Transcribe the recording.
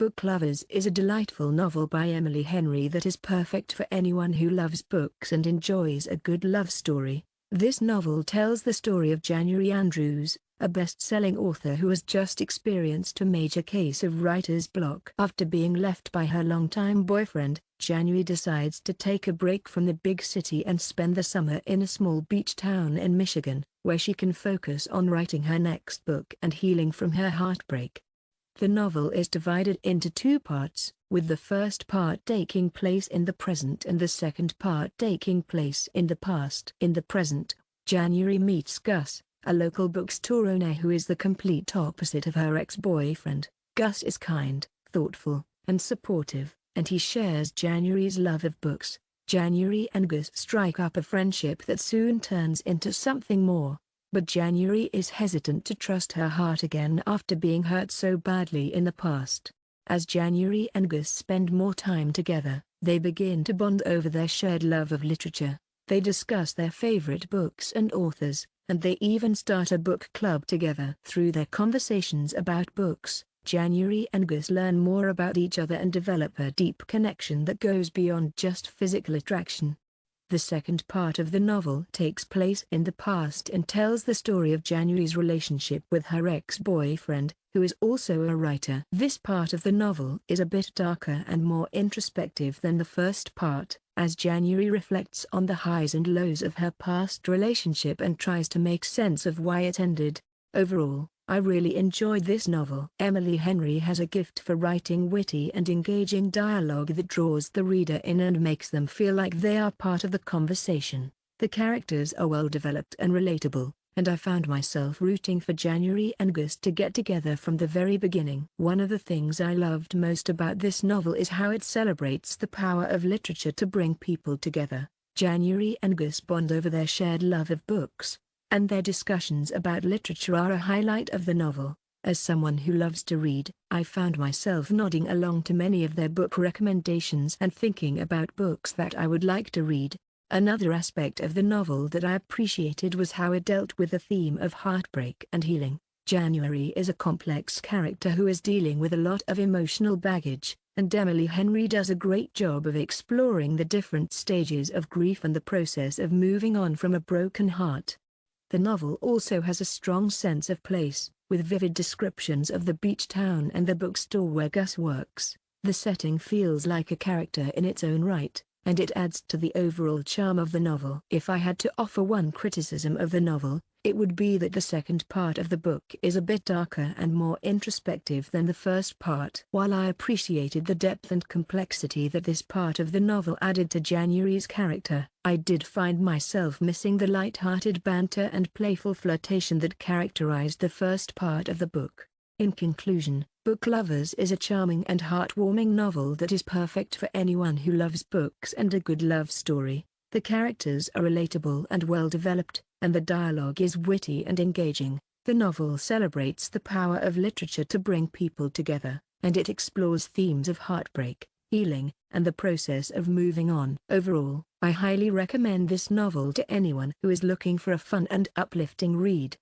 Book Lovers is a delightful novel by Emily Henry that is perfect for anyone who loves books and enjoys a good love story. This novel tells the story of January Andrews, a best-selling author who has just experienced a major case of writer's block. After being left by her longtime boyfriend, January decides to take a break from the big city and spend the summer in a small beach town in Michigan, where she can focus on writing her next book and healing from her heartbreak. The novel is divided into two parts, with the first part taking place in the present and the second part taking place in the past. In the present, January meets Gus, a local bookstore owner who is the complete opposite of her ex-boyfriend. Gus is kind, thoughtful, and supportive, and he shares January's love of books. January and Gus strike up a friendship that soon turns into something more. But January is hesitant to trust her heart again after being hurt so badly in the past. As January and Gus spend more time together, they begin to bond over their shared love of literature. They discuss their favorite books and authors, and they even start a book club together. Through their conversations about books, January and Gus learn more about each other and develop a deep connection that goes beyond just physical attraction. The second part of the novel takes place in the past and tells the story of January's relationship with her ex-boyfriend, who is also a writer. This part of the novel is a bit darker and more introspective than the first part, as January reflects on the highs and lows of her past relationship and tries to make sense of why it ended. Overall, I really enjoyed this novel. Emily Henry has a gift for writing witty and engaging dialogue that draws the reader in and makes them feel like they are part of the conversation. The characters are well developed and relatable, and I found myself rooting for January and Gus to get together from the very beginning. One of the things I loved most about this novel is how it celebrates the power of literature to bring people together. January and Gus bond over their shared love of books, and their discussions about literature are a highlight of the novel. As someone who loves to read, I found myself nodding along to many of their book recommendations and thinking about books that I would like to read. Another aspect of the novel that I appreciated was how it dealt with the theme of heartbreak and healing. January is a complex character who is dealing with a lot of emotional baggage, and Emily Henry does a great job of exploring the different stages of grief and the process of moving on from a broken heart. The novel also has a strong sense of place, with vivid descriptions of the beach town and the bookstore where Gus works. The setting feels like a character in its own right, and it adds to the overall charm of the novel. If I had to offer one criticism of the novel, it would be that the second part of the book is a bit darker and more introspective than the first part. While I appreciated the depth and complexity that this part of the novel added to January's character, I did find myself missing the light-hearted banter and playful flirtation that characterized the first part of the book. In conclusion, Book Lovers is a charming and heartwarming novel that is perfect for anyone who loves books and a good love story. The characters are relatable and well-developed, and the dialogue is witty and engaging. The novel celebrates the power of literature to bring people together, and it explores themes of heartbreak, healing, and the process of moving on. Overall, I highly recommend this novel to anyone who is looking for a fun and uplifting read.